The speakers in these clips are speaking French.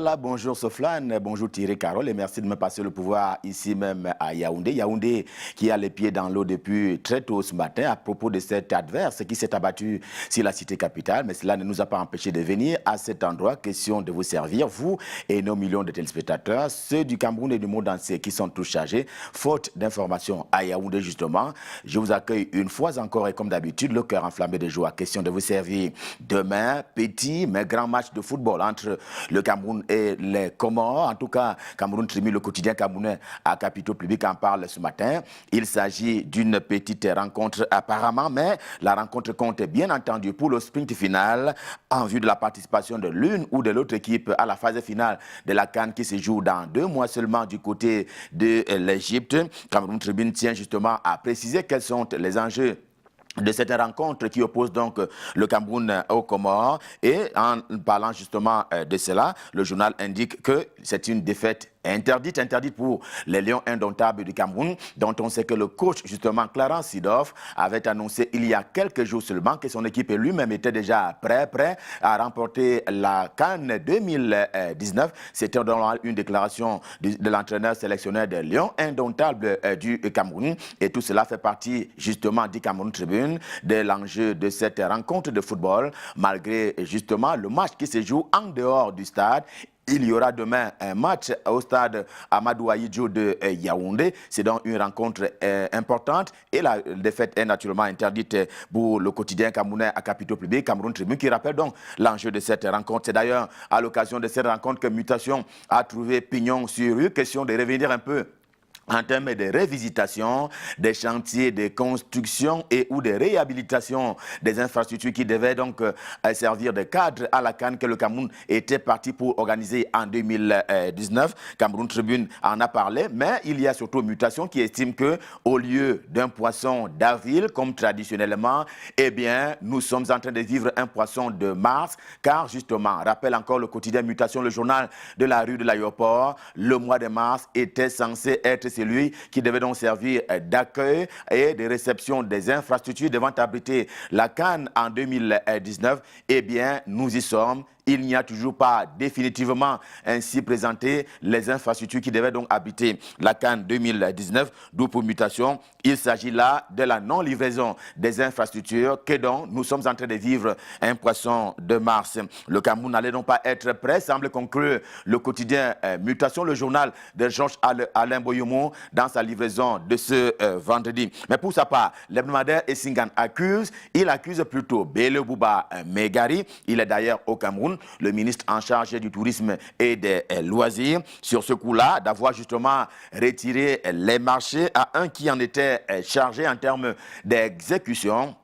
Voilà, bonjour Soflane, bonjour Thierry Carole et merci de me passer le pouvoir ici même à Yaoundé. Yaoundé qui a les pieds dans l'eau depuis très tôt ce matin à propos de cet adverse qui s'est abattu sur la cité capitale. Mais cela ne nous a pas empêché de venir à cet endroit. Question de vous servir, vous et nos millions de téléspectateurs, ceux du Cameroun et du monde entier qui sont tous chargés. Faute d'informations à Yaoundé justement, je vous accueille une fois encore et comme d'habitude, le cœur enflammé de joie. Question de vous servir demain, petit mais grand match de football entre le Cameroun et les Comores. En tout cas, Cameroun Tribune, le quotidien camerounais à Capitaux Public en parle ce matin. Il s'agit d'une petite rencontre apparemment, mais la rencontre compte bien entendu pour le sprint final en vue de la participation de l'une ou de l'autre équipe à la phase finale de la CAN qui se joue dans 2 mois seulement du côté de l'Égypte. Cameroun Tribune tient justement à préciser quels sont les enjeux de cette rencontre qui oppose donc le Cameroun aux Comores. Et en parlant justement de cela, le journal indique que c'est une défaite interdite pour les Lions indomptables du Cameroun, dont on sait que le coach, justement, Clarence Seedorf, avait annoncé il y a quelques jours seulement que son équipe et lui-même étaient déjà prêts à remporter la CAN 2019. C'était dans une déclaration de l'entraîneur sélectionneur des Lions indomptables du Cameroun. Et tout cela fait partie, justement, du Cameroun Tribune, de l'enjeu de cette rencontre de football, malgré, justement, le match qui se joue en dehors du stade. Il y aura demain un match au stade Amadou Ahidjo de Yaoundé. C'est donc une rencontre importante et la défaite est naturellement interdite pour le quotidien camerounais à Capitaux Public, Cameroun Tribune, qui rappelle donc l'enjeu de cette rencontre. C'est d'ailleurs à l'occasion de cette rencontre que Mutation a trouvé pignon sur rue. Question de revenir un peu en termes de révisitation des chantiers de construction et ou de réhabilitation des infrastructures qui devaient donc servir de cadre à la CAN que le Cameroun était parti pour organiser en 2019. Cameroun Tribune en a parlé, mais il y a surtout Mutation qui estime que au lieu d'un poisson d'avril comme traditionnellement, eh bien, nous sommes en train de vivre un poisson de mars, car justement, rappelle encore le quotidien Mutation, le journal de la rue de l'aéroport, le mois de mars était censé être celui qui devait donc servir d'accueil et de réception des infrastructures devant abriter la CAN en 2019. Eh bien, nous y sommes. Il n'y a toujours pas définitivement ainsi présenté les infrastructures qui devaient donc habiter la CAN 2019, d'où pour Mutation. Il s'agit là de la non-livraison des infrastructures que donc nous sommes en train de vivre un poisson de mars. Le Cameroun n'allait donc pas être prêt, semble conclure le quotidien Mutation, le journal de Georges Alain Boyomo dans sa livraison de ce vendredi. Mais pour sa part, l'hebdomadaire Essingan accuse plutôt Bello Bouba Megari, il est d'ailleurs au Cameroun, le ministre en charge du tourisme et des loisirs, sur ce coup-là, d'avoir justement retiré les marchés à un qui en était chargé en termes d'exécution.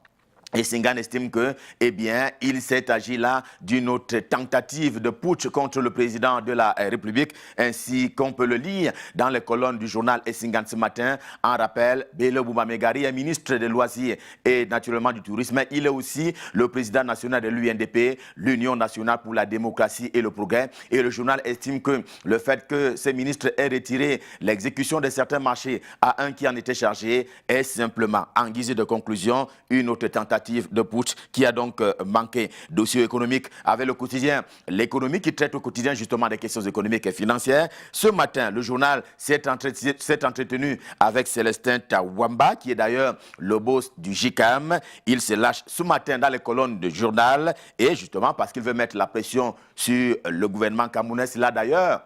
Et Singan estime que, eh bien, il s'est agi là d'une autre tentative de putsch contre le président de la République, ainsi qu'on peut le lire dans les colonnes du journal Essingan ce matin. En rappel, Bello Bouba Megari est ministre des Loisirs et naturellement du Tourisme. Il est aussi le président national de l'UNDP, l'Union nationale pour la démocratie et le progrès. Et le journal estime que le fait que ces ministres aient retiré l'exécution de certains marchés à un qui en était chargé est simplement, en guise de conclusion, une autre tentative de putsch qui a donc manqué. Dossier économique avec le quotidien. L'économie qui traite au quotidien justement des questions économiques et financières. Ce matin, le journal s'est entretenu avec Célestin Tawamba, qui est d'ailleurs le boss du JICAM. Il se lâche ce matin dans les colonnes du journal et justement parce qu'il veut mettre la pression sur le gouvernement camerounais. C'est là d'ailleurs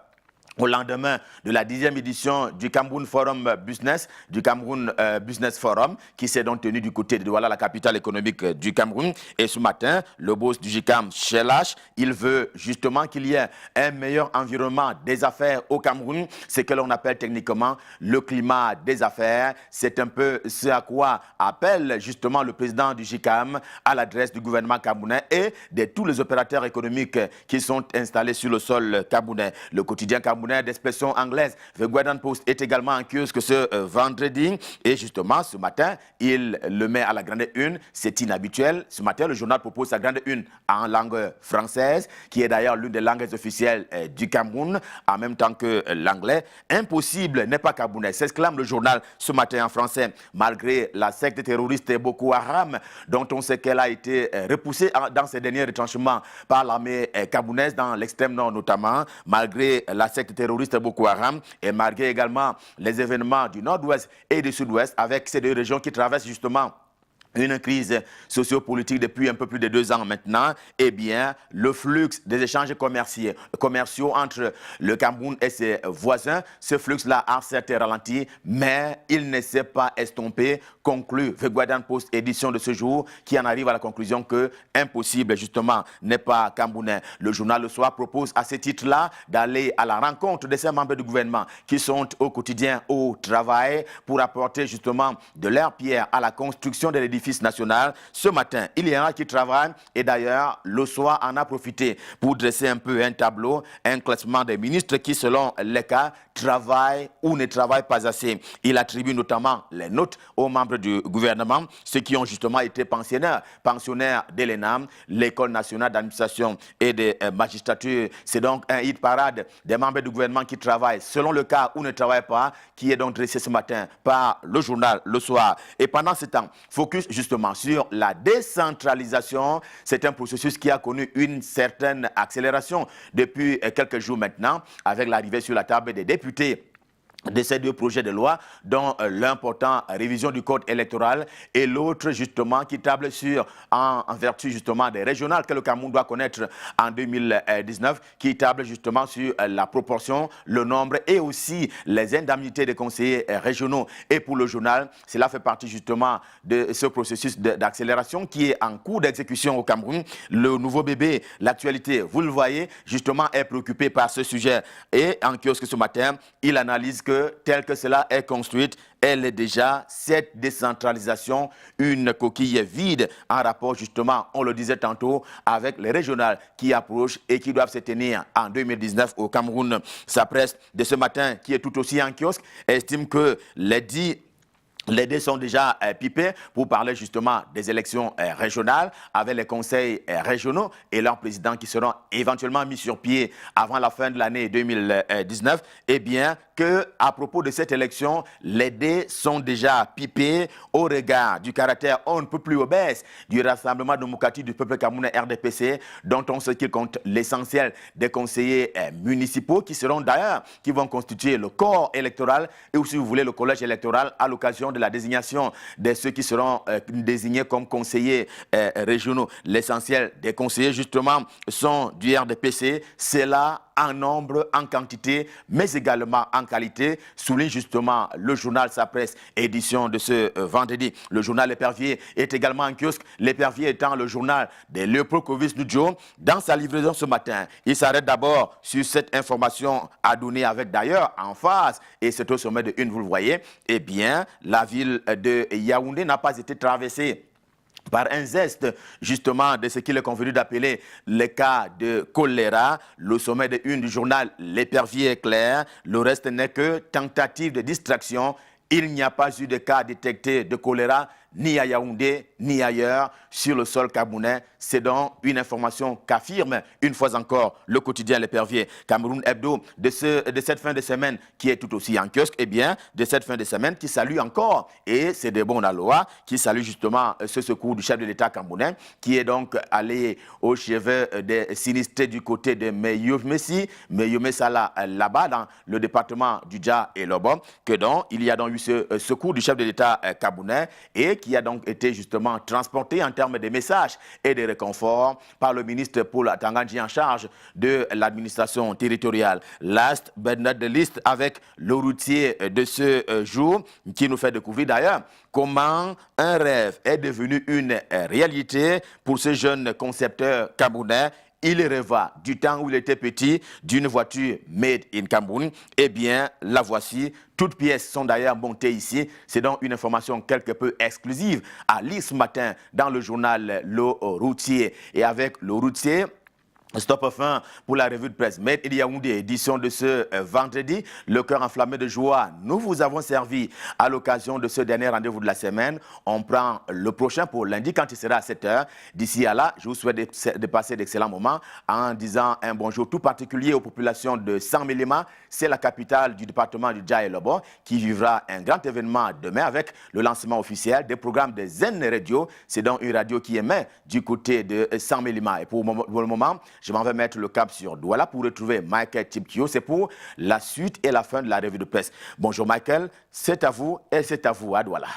au lendemain de la 10e édition du Cameroun Forum Business, du Cameroun Business Forum, qui s'est donc tenu du côté de Douala, la capitale économique du Cameroun. Et ce matin, le boss du JICAM, Chelache, il veut justement qu'il y ait un meilleur environnement des affaires au Cameroun, ce que l'on appelle techniquement le climat des affaires. C'est un peu ce à quoi appelle justement le président du JICAM à l'adresse du gouvernement camerounais et de tous les opérateurs économiques qui sont installés sur le sol camerounais. Le quotidien camerounais camerounais d'expression anglaise. The Guardian Post est également en kiosque ce vendredi. Et justement, ce matin, il le met à la grande une. C'est inhabituel. Ce matin, le journal propose sa grande une en langue française, qui est d'ailleurs l'une des langues officielles du Cameroun, en même temps que l'anglais. Impossible n'est pas camerounais, s'exclame le journal ce matin en français, malgré la secte terroriste Boko Haram, dont on sait qu'elle a été repoussée dans ses derniers retranchements par l'armée camerounaise, dans l'extrême nord notamment, malgré la secte terroriste Boko Haram et malgré également les événements du nord-ouest et du sud-ouest, avec ces deux régions qui traversent justement une crise sociopolitique depuis un peu plus de 2 ans maintenant, eh bien, le flux des échanges commerciaux entre le Cameroun et ses voisins, ce flux-là a certes ralenti, mais il ne s'est pas estompé, conclut The Guardian Post édition de ce jour, qui en arrive à la conclusion que impossible, justement, n'est pas camerounais. Le journal Le Soir propose à ce titre-là d'aller à la rencontre de ces membres du gouvernement qui sont au quotidien au travail pour apporter justement de leur pierre à la construction de l'édifice national. Ce matin, il y en a qui travaillent et d'ailleurs, Le Soir en a profité pour dresser un peu un tableau, un classement des ministres qui, selon les cas, travaillent ou ne travaillent pas assez. Il attribue notamment les notes aux membres du gouvernement, ceux qui ont justement été pensionnaires de l'ENAM, l'École nationale d'administration et de magistrature. C'est donc un hit parade des membres du gouvernement qui travaillent selon le cas ou ne travaillent pas, qui est donc dressé ce matin par le journal Le Soir. Et pendant ce temps, focus justement sur la décentralisation. C'est un processus qui a connu une certaine accélération depuis quelques jours maintenant, avec l'arrivée sur la table des députés de ces deux projets de loi, dont l'important révision du code électoral et l'autre justement qui table sur, en vertu justement des régionales que le Cameroun doit connaître en 2019, qui table justement sur la proportion, le nombre et aussi les indemnités des conseillers régionaux. Et pour le journal, cela fait partie justement de ce processus d'accélération qui est en cours d'exécution au Cameroun. Le nouveau bébé, l'actualité, vous le voyez, justement est préoccupé par ce sujet. Et en kiosque ce matin, il analyse que tel que cela est construite, elle est déjà, cette décentralisation, une coquille vide en rapport justement, on le disait tantôt, avec les régionales qui approchent et qui doivent se tenir en 2019 au Cameroun. Sa presse de ce matin, qui est tout aussi en kiosque, estime que les dés sont déjà pipés pour parler justement des élections régionales avec les conseils régionaux et leurs présidents qui seront éventuellement mis sur pied avant la fin de l'année 2019. Eh bien, qu'à propos de cette élection, les dés sont déjà pipés au regard du caractère on ne peut plus obèse du Rassemblement démocratique du peuple camerounais RDPC, dont on sait qu'il compte l'essentiel des conseillers municipaux qui seront d'ailleurs, qui vont constituer le corps électoral et aussi, si vous voulez, le collège électoral à l'occasion de la désignation de ceux qui seront désignés comme conseillers régionaux. L'essentiel des conseillers, justement, sont du RDPC. C'est là en nombre, en quantité, mais également en qualité, souligne justement le journal Sa Presse, édition de ce vendredi. Le journal L'Épervier est également en kiosque, L'Épervier étant le journal de Léopold Kovis-Nudjo. Dans sa livraison ce matin, il s'arrête d'abord sur cette information à donner avec d'ailleurs en face, et c'est au sommet de une, vous le voyez, eh bien, la ville de Yaoundé n'a pas été traversée par un zeste, justement, de ce qu'il est convenu d'appeler le cas de choléra. Le sommet de une du journal L'Épervier est clair. Le reste n'est que tentative de distraction. Il n'y a pas eu de cas détectés de choléra ni à Yaoundé, ni ailleurs, sur le sol camerounais. C'est donc une information qu'affirme, une fois encore, le quotidien L'Épervier. Cameroun Hebdo, de cette fin de semaine, qui est tout aussi en kiosque, eh bien, de cette fin de semaine, qui salue encore, et c'est de bon Aloha, qui salue justement ce secours du chef de l'État camerounais, qui est donc allé au chevet des sinistrés du côté de Meyomé Sala, là-bas, dans le département du Dja et Lobom, que donc, il y a donc eu ce secours du chef de l'État camerounais, et qui a donc été justement transporté en termes de messages et de réconfort par le ministre Paul Atangandji en charge de l'administration territoriale. Last but not the least, avec le routier de ce jour, qui nous fait découvrir d'ailleurs comment un rêve est devenu une réalité pour ce jeune concepteur camerounais. Il rêva du temps où il était petit d'une voiture made in Cameroun. Eh bien, la voici. Toutes pièces sont d'ailleurs montées ici. C'est donc une information quelque peu exclusive à lire ce matin dans le journal Le Routier. Et avec Le Routier, Stop fin pour la revue de presse Made in Yaoundé, édition de ce vendredi. Le cœur enflammé de joie, nous vous avons servi à l'occasion de ce dernier rendez-vous de la semaine. On prend le prochain pour lundi quand il sera à 7 h. D'ici à là, je vous souhaite de passer d'excellents moments en disant un bonjour tout particulier aux populations de Saint-Mélima. C'est la capitale du département du Djaï-Lobo qui vivra un grand événement demain avec le lancement officiel des programmes de Zen Radio. C'est donc une radio qui émet du côté de Saint-Mélima. Et pour le moment, je m'en vais mettre le cap sur Douala pour retrouver Michael Tiptio. C'est pour la suite et la fin de la revue de presse. Bonjour Michael, c'est à vous et c'est à vous à Douala.